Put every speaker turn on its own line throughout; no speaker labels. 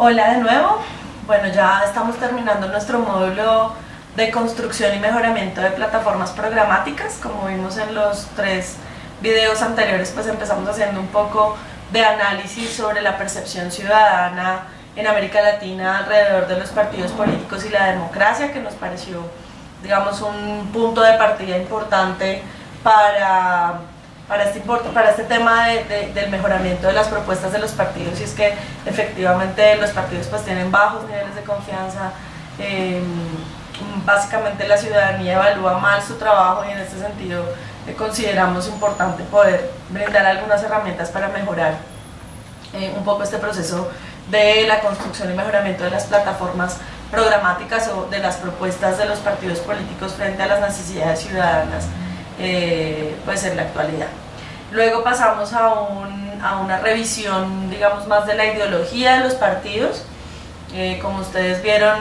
Hola de nuevo. Bueno, ya estamos terminando nuestro módulo de construcción y mejoramiento de plataformas programáticas. Como vimos en los 3 videos anteriores, pues empezamos haciendo un poco de análisis sobre la percepción ciudadana en América Latina alrededor de los partidos políticos y la democracia, que nos pareció, digamos, un punto de partida importante para este tema del mejoramiento de las propuestas de los partidos. Y es que efectivamente los partidos pues tienen bajos niveles de confianza, básicamente la ciudadanía evalúa mal su trabajo, y en este sentido consideramos importante poder brindar algunas herramientas para mejorar un poco este proceso de la construcción y mejoramiento de las plataformas programáticas o de las propuestas de los partidos políticos frente a las necesidades ciudadanas pues en la actualidad. Luego pasamos a una revisión, digamos, más de la ideología de los partidos. Como ustedes vieron,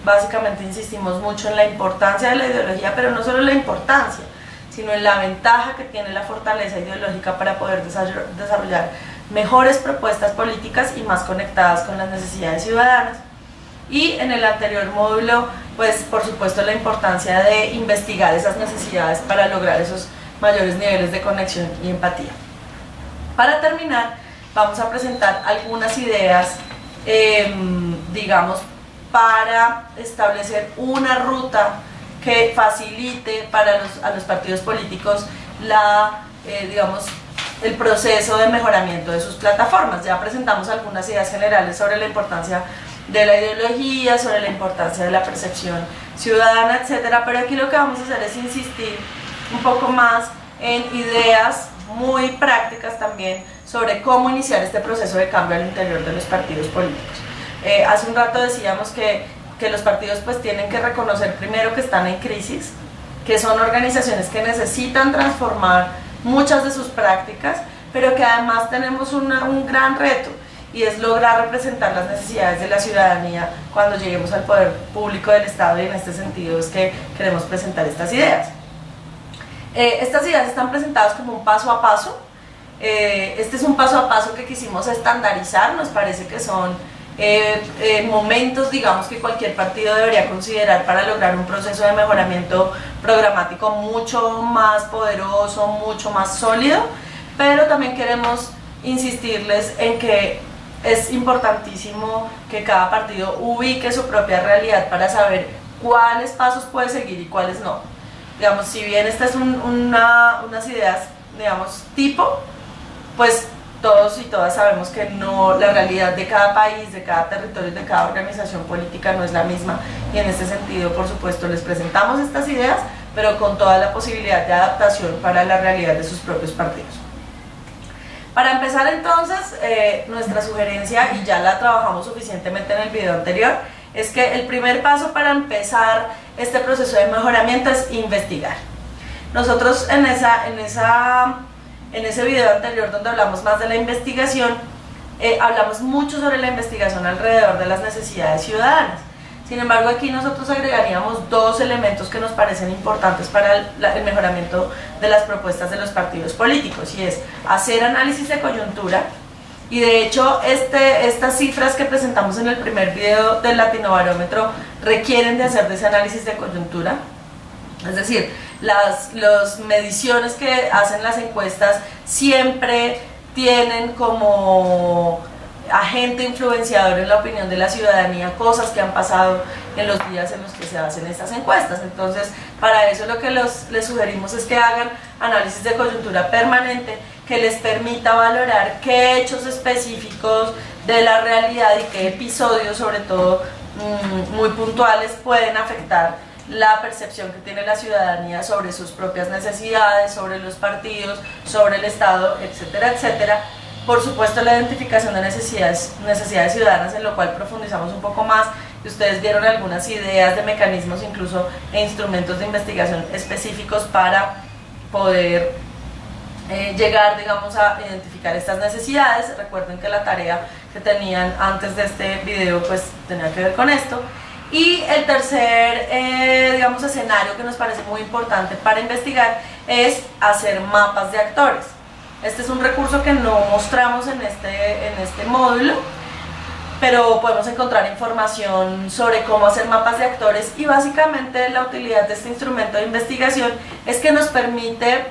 básicamente insistimos mucho en la importancia de la ideología, pero no solo en la importancia, sino en la ventaja que tiene la fortaleza ideológica para poder desarrollar mejores propuestas políticas y más conectadas con las necesidades ciudadanas. Y en el anterior módulo, pues por supuesto la importancia de investigar esas necesidades para lograr esos mayores niveles de conexión y empatía. Para terminar, vamos a presentar algunas ideas, digamos, para establecer una ruta que facilite a los partidos políticos digamos, el proceso de mejoramiento de sus plataformas. Ya presentamos algunas ideas generales sobre la importancia de la ideología, sobre la importancia de la percepción ciudadana, etcétera, pero aquí lo que vamos a hacer es insistir un poco más en ideas muy prácticas también sobre cómo iniciar este proceso de cambio al interior de los partidos políticos. Hace un rato decíamos que los partidos pues tienen que reconocer primero que están en crisis, que son organizaciones que necesitan transformar muchas de sus prácticas, pero que además tenemos un gran reto, y es lograr representar las necesidades de la ciudadanía cuando lleguemos al poder público del Estado, y en este sentido es que queremos presentar estas ideas. Estas ideas están presentadas como un paso a paso. Este es un paso a paso que quisimos estandarizar. Nos parece que son momentos, digamos, que cualquier partido debería considerar para lograr un proceso de mejoramiento programático mucho más poderoso, mucho más sólido, pero también queremos insistirles en que es importantísimo que cada partido ubique su propia realidad para saber cuáles pasos puede seguir y cuáles no. Digamos, si bien estas son unas ideas, digamos, tipo, pues todos y todas sabemos que no, la realidad de cada país, de cada territorio, de cada organización política no es la misma, y en este sentido, por supuesto, les presentamos estas ideas, pero con toda la posibilidad de adaptación para la realidad de sus propios partidos. Para empezar entonces, nuestra sugerencia, y ya la trabajamos suficientemente en el video anterior, es que el primer paso para empezar este proceso de mejoramiento es investigar. Nosotros en ese video anterior, donde hablamos más de la investigación, hablamos mucho sobre la investigación alrededor de las necesidades ciudadanas. Sin embargo, aquí nosotros agregaríamos 2 elementos que nos parecen importantes para el mejoramiento de las propuestas de los partidos políticos, y es hacer análisis de coyuntura. Y de hecho, estas cifras que presentamos en el primer video del Latinobarómetro requieren de hacer ese análisis de coyuntura. Es decir, las mediciones que hacen las encuestas siempre tienen como agente influenciador en la opinión de la ciudadanía cosas que han pasado en los días en los que se hacen estas encuestas. Entonces, para eso lo que les sugerimos es que hagan análisis de coyuntura permanente que les permita valorar qué hechos específicos de la realidad y qué episodios, sobre todo muy puntuales, pueden afectar la percepción que tiene la ciudadanía sobre sus propias necesidades, sobre los partidos, sobre el Estado, etcétera, etcétera. Por supuesto, la identificación de necesidades ciudadanas, en lo cual profundizamos un poco más, y ustedes vieron algunas ideas de mecanismos incluso e instrumentos de investigación específicos para poder llegar, digamos, a identificar estas necesidades. Recuerden que la tarea que tenían antes de este video pues tenía que ver con esto. Y el tercer, digamos, escenario que nos parece muy importante para investigar es hacer mapas de actores. Este es un recurso que no mostramos en este módulo, pero podemos encontrar información sobre cómo hacer mapas de actores, y básicamente la utilidad de este instrumento de investigación es que nos permite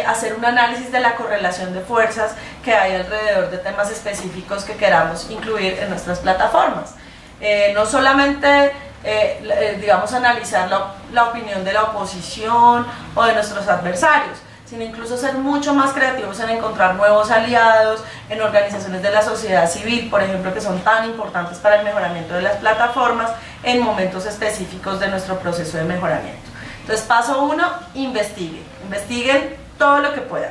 hacer un análisis de la correlación de fuerzas que hay alrededor de temas específicos que queramos incluir en nuestras plataformas. No solamente digamos analizar la opinión de la oposición o de nuestros adversarios, sino incluso ser mucho más creativos en encontrar nuevos aliados en organizaciones de la sociedad civil, por ejemplo, que son tan importantes para el mejoramiento de las plataformas en momentos específicos de nuestro proceso de mejoramiento. Entonces, paso 1, investiguen todo lo que puedan.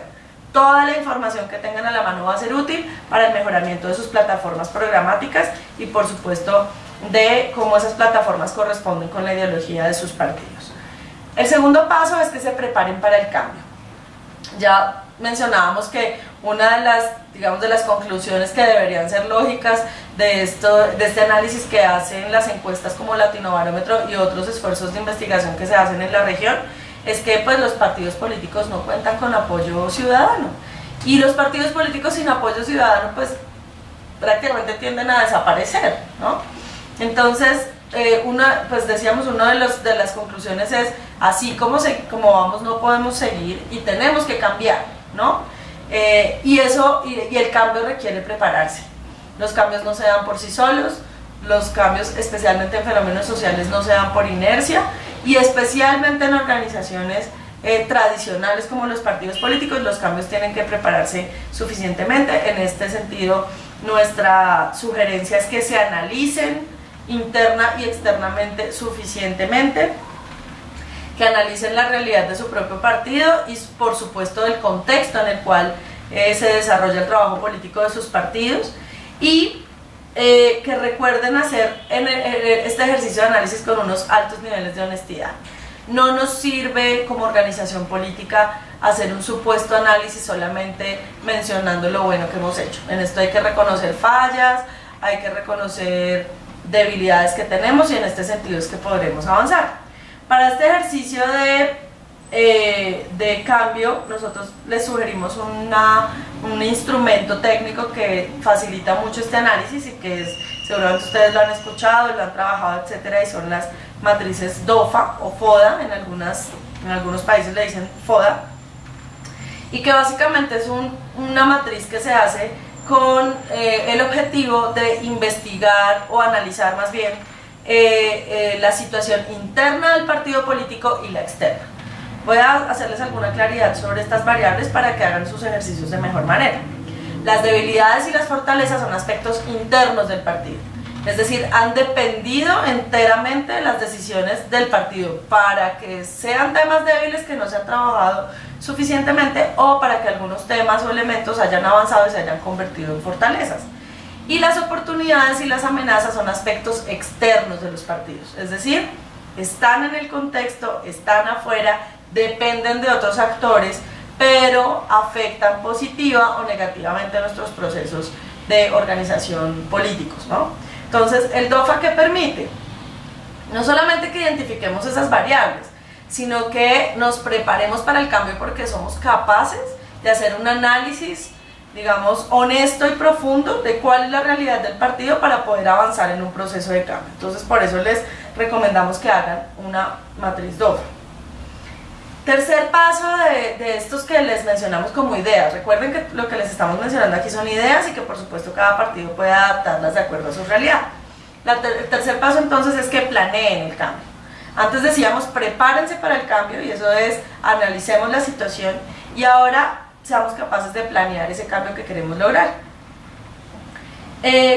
Toda la información que tengan a la mano va a ser útil para el mejoramiento de sus plataformas programáticas y, por supuesto, de cómo esas plataformas corresponden con la ideología de sus partidos. El segundo paso es que se preparen para el cambio. Ya mencionábamos que una de las, digamos, de las conclusiones que deberían ser lógicas de este análisis que hacen las encuestas como Latinobarómetro y otros esfuerzos de investigación que se hacen en la región, es que pues los partidos políticos no cuentan con apoyo ciudadano, y los partidos políticos sin apoyo ciudadano pues prácticamente tienden a desaparecer, ¿no? Entonces, pues decíamos, una de las conclusiones es, así como vamos no podemos seguir y tenemos que cambiar, ¿no? Y el cambio requiere prepararse. Los cambios no se dan por sí solos, los cambios, especialmente en fenómenos sociales, no se dan por inercia, y especialmente en organizaciones tradicionales como los partidos políticos, los cambios tienen que prepararse suficientemente. En este sentido, nuestra sugerencia es que se analicen interna y externamente suficientemente, que analicen la realidad de su propio partido y, por supuesto, del contexto en el cual se desarrolla el trabajo político de sus partidos, y que recuerden hacer este ejercicio de análisis con unos altos niveles de honestidad. No nos sirve como organización política hacer un supuesto análisis solamente mencionando lo bueno que hemos hecho. En esto hay que reconocer fallas, hay que reconocer debilidades que tenemos, y en este sentido es que podremos avanzar. Para este ejercicio de cambio, nosotros les sugerimos un instrumento técnico que facilita mucho este análisis y que seguramente ustedes lo han escuchado, lo han trabajado, etcétera, y son las matrices DOFA o FODA, en algunos países le dicen FODA, y que básicamente es una matriz que se hace con el objetivo de investigar o analizar más bien la situación interna del partido político y la externa. Voy a hacerles alguna claridad sobre estas variables para que hagan sus ejercicios de mejor manera. Las debilidades y las fortalezas son aspectos internos del partido, es decir, han dependido enteramente de las decisiones del partido para que sean temas débiles que no se han trabajado suficientemente, o para que algunos temas o elementos hayan avanzado y se hayan convertido en fortalezas. Y las oportunidades y las amenazas son aspectos externos de los partidos, es decir, están en el contexto, están afuera, dependen de otros actores, pero afectan positiva o negativamente nuestros procesos de organización políticos, ¿no? Entonces, el DOFA, ¿qué permite? No solamente que identifiquemos esas variables, sino que nos preparemos para el cambio, porque somos capaces de hacer un análisis, digamos, honesto y profundo de cuál es la realidad del partido para poder avanzar en un proceso de cambio. Entonces, por eso les recomendamos que hagan una matriz DOFA. Tercer paso de estos que les mencionamos como ideas. Recuerden que lo que les estamos mencionando aquí son ideas, y que por supuesto cada partido puede adaptarlas de acuerdo a su realidad. El tercer paso entonces es que planeen el cambio. Antes decíamos prepárense para el cambio, y eso es analicemos la situación, y ahora seamos capaces de planear ese cambio que queremos lograr.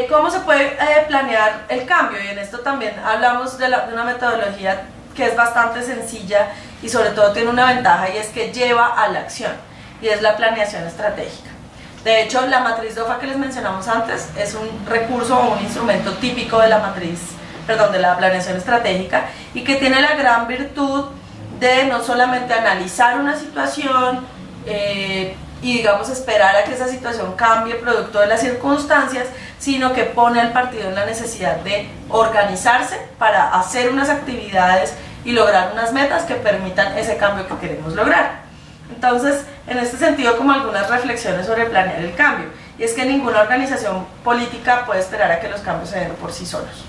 ¿Cómo se puede planear el cambio? Y en esto también hablamos de una metodología que es bastante sencilla y sobre todo tiene una ventaja, y es que lleva a la acción, y es la planeación estratégica. De hecho, la matriz DOFA que les mencionamos antes es un recurso o un instrumento típico de la planeación estratégica, y que tiene la gran virtud de no solamente analizar una situación y digamos esperar a que esa situación cambie producto de las circunstancias, sino que pone al partido en la necesidad de organizarse para hacer unas actividades y lograr unas metas que permitan ese cambio que queremos lograr. Entonces, en este sentido, como algunas reflexiones sobre planear el cambio, y es que ninguna organización política puede esperar a que los cambios se den por sí solos.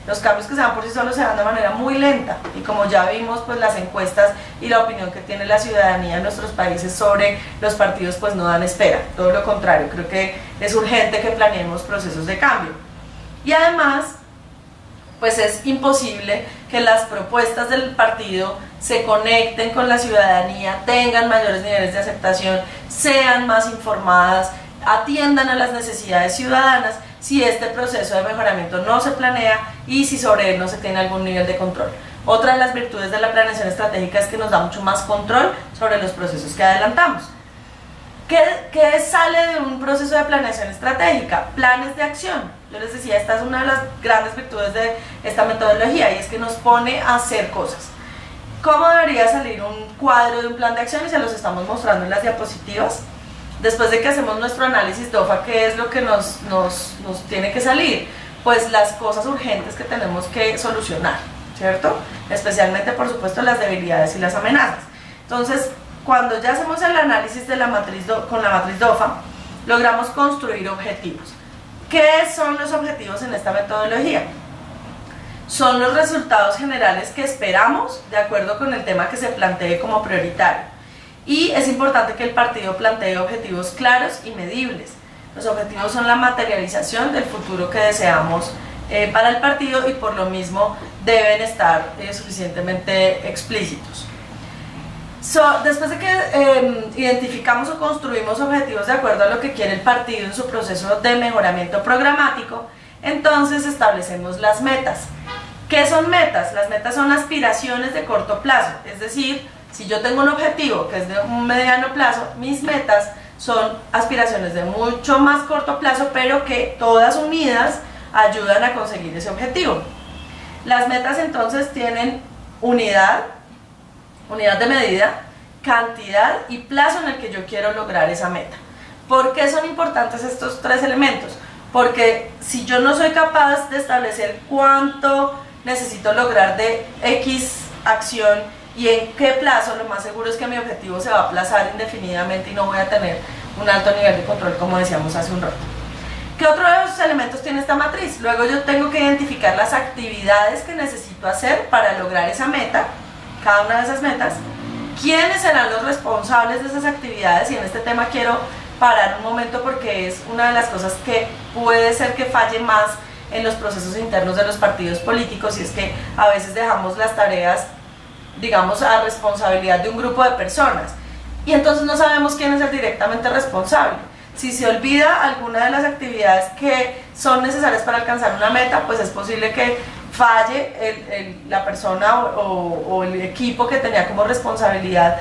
Los cambios que se dan por sí solos se dan de manera muy lenta, y como ya vimos, pues las encuestas y la opinión que tiene la ciudadanía en nuestros países sobre los partidos pues no dan espera, todo lo contrario, creo que es urgente que planeemos procesos de cambio. Y además, pues es imposible que las propuestas del partido se conecten con la ciudadanía, tengan mayores niveles de aceptación, sean más informadas, atiendan a las necesidades ciudadanas, si este proceso de mejoramiento no se planea y si sobre él no se tiene algún nivel de control. Otra de las virtudes de la planeación estratégica es que nos da mucho más control sobre los procesos que adelantamos. ¿Qué sale de un proceso de planeación estratégica? Planes de acción. Yo les decía, esta es una de las grandes virtudes de esta metodología, y es que nos pone a hacer cosas. ¿Cómo debería salir un cuadro de un plan de acción? Y se los estamos mostrando en las diapositivas. Después de que hacemos nuestro análisis DOFA, ¿qué es lo que nos tiene que salir? Pues las cosas urgentes que tenemos que solucionar, ¿cierto? Especialmente, por supuesto, las debilidades y las amenazas. Entonces, cuando ya hacemos el análisis de con la matriz DOFA, logramos construir objetivos. ¿Qué son los objetivos en esta metodología? Son los resultados generales que esperamos de acuerdo con el tema que se plantee como prioritario. Y es importante que el partido plantee objetivos claros y medibles. Los objetivos son la materialización del futuro que deseamos para el partido, y por lo mismo deben estar suficientemente explícitos. Después de que identificamos o construimos objetivos de acuerdo a lo que quiere el partido en su proceso de mejoramiento programático, entonces establecemos las metas. ¿Qué son metas? Las metas son aspiraciones de corto plazo, es decir, si yo tengo un objetivo que es de un mediano plazo, mis metas son aspiraciones de mucho más corto plazo, pero que todas unidas ayudan a conseguir ese objetivo. Las metas entonces tienen unidad de medida, cantidad y plazo en el que yo quiero lograr esa meta. ¿Por qué son importantes estos tres elementos? Porque si yo no soy capaz de establecer cuánto necesito lograr de X acción y en qué plazo, lo más seguro es que mi objetivo se va a aplazar indefinidamente y no voy a tener un alto nivel de control, como decíamos hace un rato. ¿Qué otros elementos tiene esta matriz? Luego yo tengo que identificar las actividades que necesito hacer para lograr esa meta, cada una de esas metas, quiénes serán los responsables de esas actividades, y en este tema quiero parar un momento porque es una de las cosas que puede ser que falle más en los procesos internos de los partidos políticos, y es que a veces dejamos las tareas, digamos, a responsabilidad de un grupo de personas, y entonces no sabemos quién es el directamente responsable. Si se olvida alguna de las actividades que son necesarias para alcanzar una meta, pues es posible que falle la persona o el equipo que tenía como responsabilidad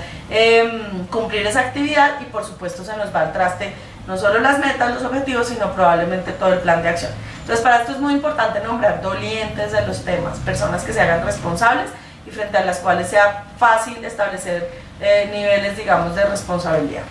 cumplir esa actividad, y por supuesto se nos va al traste no solo las metas, los objetivos, sino probablemente todo el plan de acción. Entonces, para esto es muy importante nombrar dolientes de los temas, personas que se hagan responsables y frente a las cuales sea fácil establecer niveles, digamos, de responsabilidad.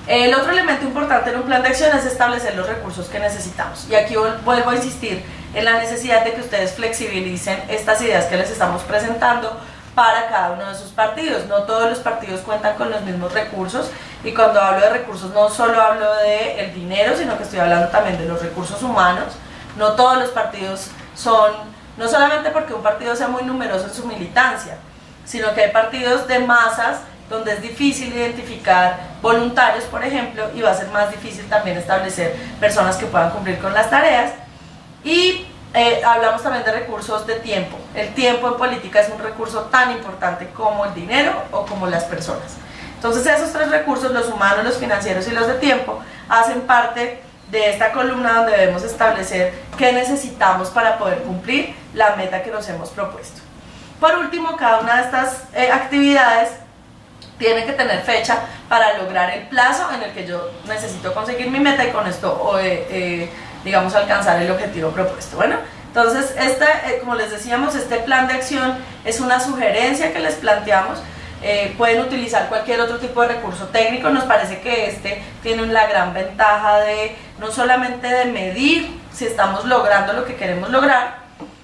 El otro elemento importante en un plan de acción es establecer los recursos que necesitamos, y aquí vuelvo a insistir en la necesidad de que ustedes flexibilicen estas ideas que les estamos presentando para cada uno de sus partidos. No todos los partidos cuentan con los mismos recursos, y cuando hablo de recursos no solo hablo del dinero, sino que estoy hablando también de los recursos humanos. No todos los partidos son, no solamente porque un partido sea muy numeroso en su militancia, sino que hay partidos de masas donde es difícil identificar voluntarios, por ejemplo, y va a ser más difícil también establecer personas que puedan cumplir con las tareas. Y hablamos también de recursos de tiempo. El tiempo en política es un recurso tan importante como el dinero o como las personas. Entonces esos tres recursos, los humanos, los financieros y los de tiempo, hacen parte de esta columna donde debemos establecer qué necesitamos para poder cumplir la meta que nos hemos propuesto. Por último, cada una de estas actividades tiene que tener fecha para lograr el plazo en el que yo necesito conseguir mi meta y con esto digamos, alcanzar el objetivo propuesto. Bueno, entonces como les decíamos, este plan de acción es una sugerencia que les planteamos. Pueden utilizar cualquier otro tipo de recurso técnico. Nos parece que este tiene la gran ventaja de no solamente de medir si estamos logrando lo que queremos lograr,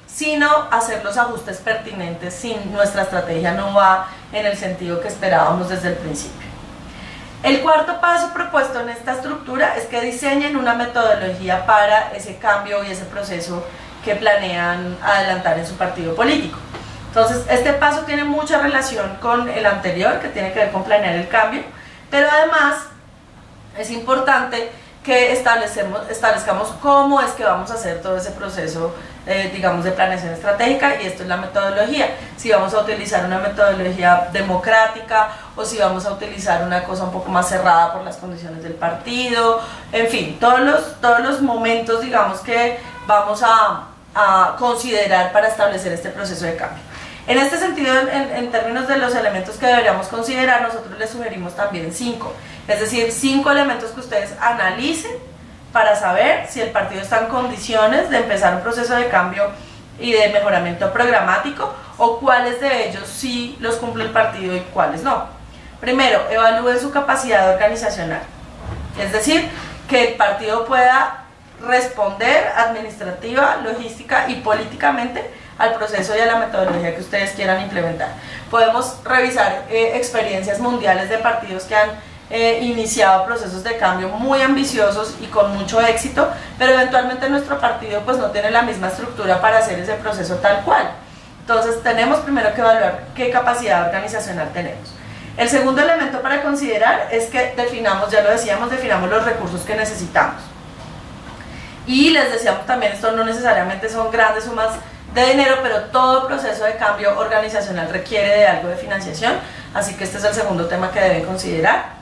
sino hacer los ajustes pertinentes si nuestra estrategia no va en el sentido que esperábamos desde el principio. El cuarto paso propuesto en esta estructura es que diseñen una metodología para ese cambio y ese proceso que planean adelantar en su partido político. Entonces, este paso tiene mucha relación con el anterior, que tiene que ver con planear el cambio, pero además es importante que establezcamos cómo es que vamos a hacer todo ese proceso, digamos, de planeación estratégica, y esto es la metodología. Si vamos a utilizar una metodología democrática o si vamos a utilizar una cosa un poco más cerrada por las condiciones del partido, en fin, todos los momentos, digamos, que vamos a considerar para establecer este proceso de cambio. En este sentido, en términos de los elementos que deberíamos considerar, nosotros les sugerimos también 5, es decir, 5 elementos que ustedes analicen para saber si el partido está en condiciones de empezar un proceso de cambio y de mejoramiento programático, o cuáles de ellos sí los cumple el partido y cuáles no. Primero, evalúen su capacidad organizacional, es decir, que el partido pueda responder administrativa, logística y políticamente al proceso y a la metodología que ustedes quieran implementar. Podemos revisar experiencias mundiales de partidos que han iniciado procesos de cambio muy ambiciosos y con mucho éxito, pero eventualmente nuestro partido pues no tiene la misma estructura para hacer ese proceso tal cual. Entonces tenemos primero que evaluar qué capacidad organizacional tenemos. El segundo elemento para considerar es que definamos, ya lo decíamos, definamos los recursos que necesitamos. Y les decíamos también, esto no necesariamente son grandes sumas de dinero, pero todo proceso de cambio organizacional requiere de algo de financiación, así que este es el segundo tema que deben considerar.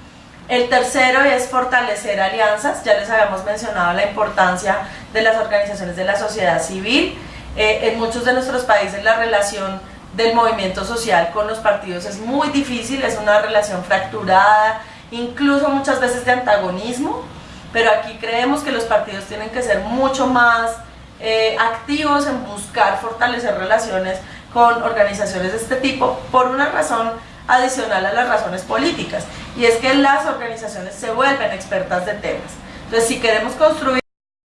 El tercero es fortalecer alianzas. Ya les habíamos mencionado la importancia de las organizaciones de la sociedad civil. En muchos de nuestros países la relación del movimiento social con los partidos es muy difícil, es una relación fracturada, incluso muchas veces de antagonismo, pero aquí creemos que los partidos tienen que ser mucho más activos en buscar fortalecer relaciones con organizaciones de este tipo, por una razón adicional a las razones políticas, y es que las organizaciones se vuelven expertas de temas. Entonces, si queremos construir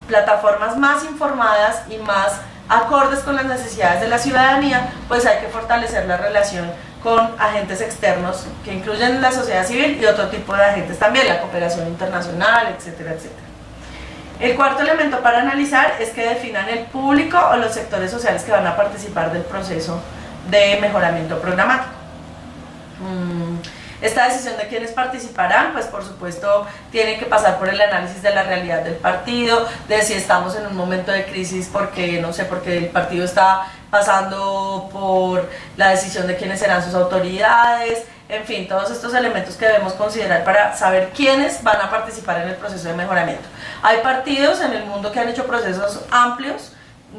plataformas más informadas y más acordes con las necesidades de la ciudadanía, pues hay que fortalecer la relación con agentes externos que incluyen la sociedad civil y otro tipo de agentes también, la cooperación internacional, etcétera, etcétera. El cuarto elemento para analizar es que definan el público o los sectores sociales que van a participar del proceso de mejoramiento programático. Esta decisión de quiénes participarán, pues por supuesto tiene que pasar por el análisis de la realidad del partido, de si estamos en un momento de crisis porque, no sé, porque el partido está pasando por la decisión de quiénes serán sus autoridades, en fin, todos estos elementos que debemos considerar para saber quiénes van a participar en el proceso de mejoramiento. Hay partidos en el mundo que han hecho procesos amplios,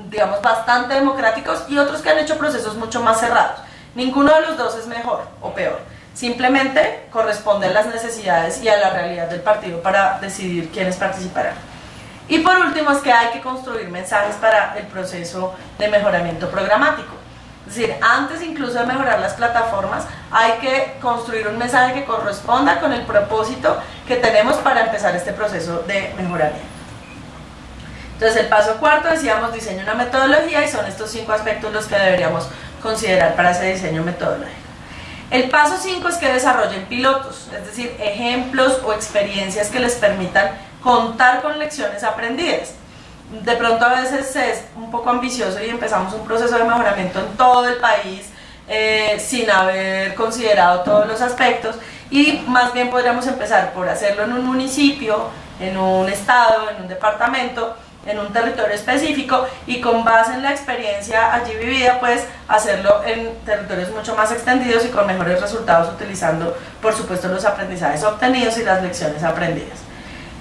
digamos bastante democráticos, y otros que han hecho procesos mucho más cerrados. Ninguno de los dos es mejor o peor, simplemente corresponde a las necesidades y a la realidad del partido para decidir quiénes participarán. Y por último es que hay que construir mensajes para el proceso de mejoramiento programático. Es decir, antes incluso de mejorar las plataformas, hay que construir un mensaje que corresponda con el propósito que tenemos para empezar este proceso de mejoramiento. Entonces, el paso cuarto, decíamos, diseño una metodología, y son estos 5 aspectos los que deberíamos considerar para ese diseño metodológico. El paso 5 es que desarrollen pilotos, es decir, ejemplos o experiencias que les permitan contar con lecciones aprendidas. De pronto a veces es un poco ambicioso y empezamos un proceso de mejoramiento en todo el país sin haber considerado todos los aspectos, y más bien podríamos empezar por hacerlo en un municipio, en un estado, en un departamento, en un territorio específico, y con base en la experiencia allí vivida, pues hacerlo en territorios mucho más extendidos y con mejores resultados, utilizando por supuesto los aprendizajes obtenidos y las lecciones aprendidas.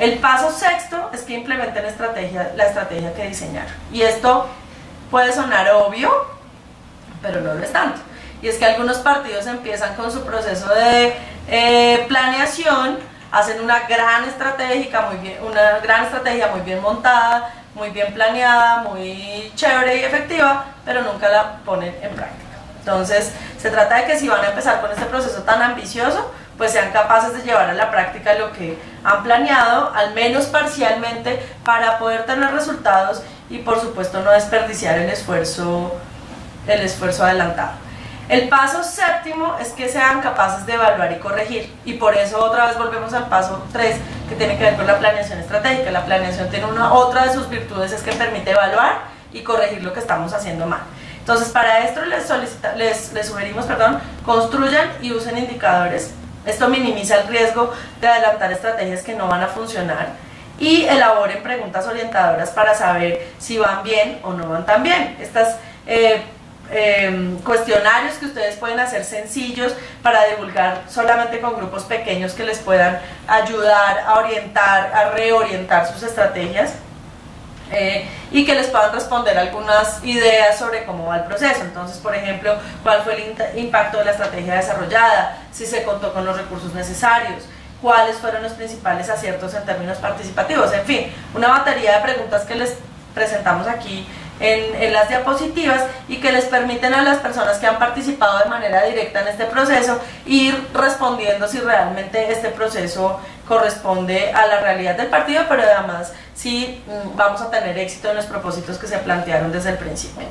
El paso sexto es que implementen la estrategia que diseñaron, y esto puede sonar obvio, pero no lo es tanto, y es que algunos partidos empiezan con su proceso de planeación, hacen una gran estrategia muy bien montada, muy bien planeada, muy chévere y efectiva, pero nunca la ponen en práctica. Entonces, se trata de que si van a empezar con este proceso tan ambicioso, pues sean capaces de llevar a la práctica lo que han planeado, al menos parcialmente, para poder tener resultados y por supuesto no desperdiciar el esfuerzo adelantado. El paso séptimo es que sean capaces de evaluar y corregir, y por eso otra vez volvemos al paso 3, que tiene que ver con la planeación estratégica. La planeación tiene otra de sus virtudes, es que permite evaluar y corregir lo que estamos haciendo mal. Entonces, para esto les sugerimos, construyan y usen indicadores. Esto minimiza el riesgo de adelantar estrategias que no van a funcionar, y elaboren preguntas orientadoras para saber si van bien o no van tan bien. Estas cuestionarios que ustedes pueden hacer sencillos para divulgar solamente con grupos pequeños que les puedan ayudar a orientar, a reorientar sus estrategias, y que les puedan responder algunas ideas sobre cómo va el proceso. Entonces, por ejemplo, cuál fue el impacto de la estrategia desarrollada, si se contó con los recursos necesarios, cuáles fueron los principales aciertos en términos participativos, en fin, una batería de preguntas que les presentamos aquí en las diapositivas, y que les permiten a las personas que han participado de manera directa en este proceso ir respondiendo si realmente este proceso corresponde a la realidad del partido, pero además si vamos a tener éxito en los propósitos que se plantearon desde el principio.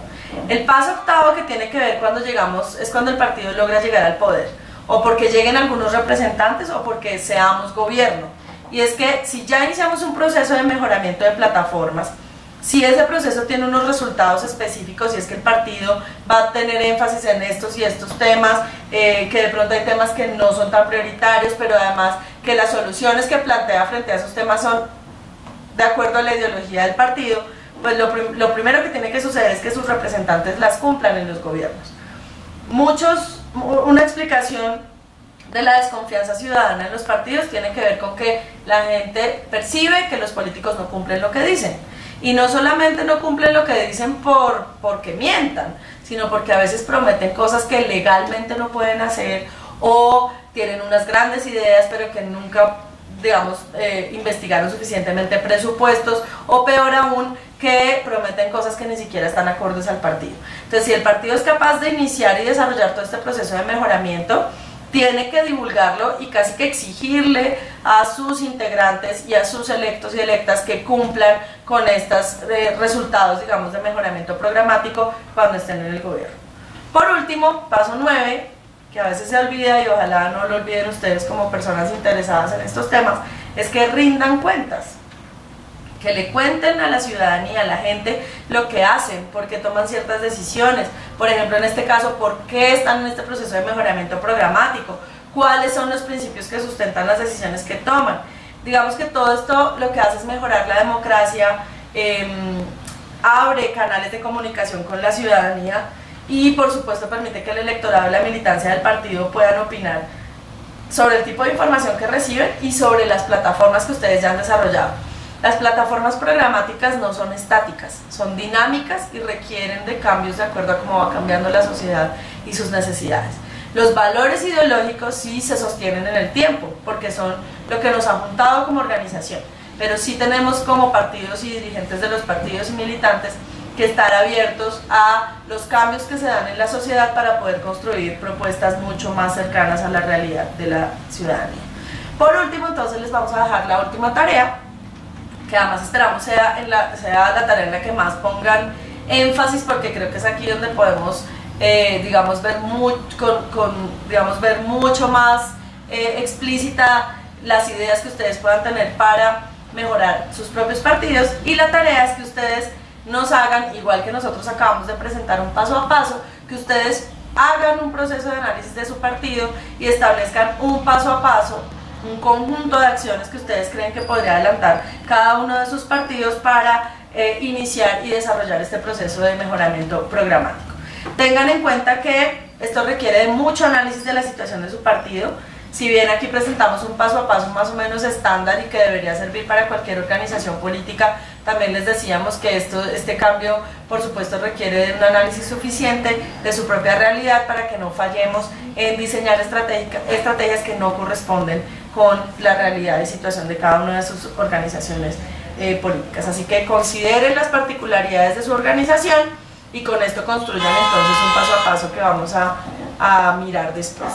El paso octavo, que tiene que ver cuando llegamos, es cuando el partido logra llegar al poder, o porque lleguen algunos representantes o porque seamos gobierno. Y es que si ya iniciamos un proceso de mejoramiento de plataformas, si ese proceso tiene unos resultados específicos, y es que el partido va a tener énfasis en estos y estos temas, que de pronto hay temas que no son tan prioritarios, pero además que las soluciones que plantea frente a esos temas son de acuerdo a la ideología del partido, pues lo primero que tiene que suceder es que sus representantes las cumplan en los gobiernos. Una explicación de la desconfianza ciudadana en los partidos tiene que ver con que la gente percibe que los políticos no cumplen lo que dicen. Y no solamente no cumplen lo que dicen porque mientan, sino porque a veces prometen cosas que legalmente no pueden hacer, o tienen unas grandes ideas pero que nunca, investigaron suficientemente presupuestos, o peor aún, que prometen cosas que ni siquiera están acordes al partido. Entonces, si el partido es capaz de iniciar y desarrollar todo este proceso de mejoramiento, tiene que divulgarlo y casi que exigirle a sus integrantes y a sus electos y electas que cumplan con estos resultados, de mejoramiento programático cuando estén en el gobierno. Por último, paso 9, que a veces se olvida y ojalá no lo olviden ustedes como personas interesadas en estos temas, es que rindan cuentas. Que le cuenten a la ciudadanía, a la gente, lo que hacen, por qué toman ciertas decisiones. Por ejemplo, en este caso, por qué están en este proceso de mejoramiento programático, cuáles son los principios que sustentan las decisiones que toman. Digamos que todo esto lo que hace es mejorar la democracia, abre canales de comunicación con la ciudadanía, y por supuesto permite que el electorado y la militancia del partido puedan opinar sobre el tipo de información que reciben y sobre las plataformas que ustedes ya han desarrollado. Las plataformas programáticas no son estáticas, son dinámicas y requieren de cambios de acuerdo a cómo va cambiando la sociedad y sus necesidades. Los valores ideológicos sí se sostienen en el tiempo, porque son lo que nos ha juntado como organización, pero sí tenemos como partidos y dirigentes de los partidos y militantes que estar abiertos a los cambios que se dan en la sociedad para poder construir propuestas mucho más cercanas a la realidad de la ciudadanía. Por último, entonces les vamos a dejar la última tarea, que además esperamos sea la tarea en la que más pongan énfasis, porque creo que es aquí donde podemos ver mucho más explícita las ideas que ustedes puedan tener para mejorar sus propios partidos. Y la tarea es que ustedes nos hagan, igual que nosotros acabamos de presentar un paso a paso, que ustedes hagan un proceso de análisis de su partido y establezcan un paso a paso, un conjunto de acciones que ustedes creen que podría adelantar cada uno de sus partidos para iniciar y desarrollar este proceso de mejoramiento programático. Tengan en cuenta que esto requiere de mucho análisis de la situación de su partido. Si bien aquí presentamos un paso a paso más o menos estándar y que debería servir para cualquier organización política, también les decíamos que este cambio, por supuesto, requiere de un análisis suficiente de su propia realidad para que no fallemos en diseñar estrategias que no corresponden con la realidad y situación de cada una de sus organizaciones políticas. Así que consideren las particularidades de su organización y con esto construyan entonces un paso a paso que vamos a mirar después.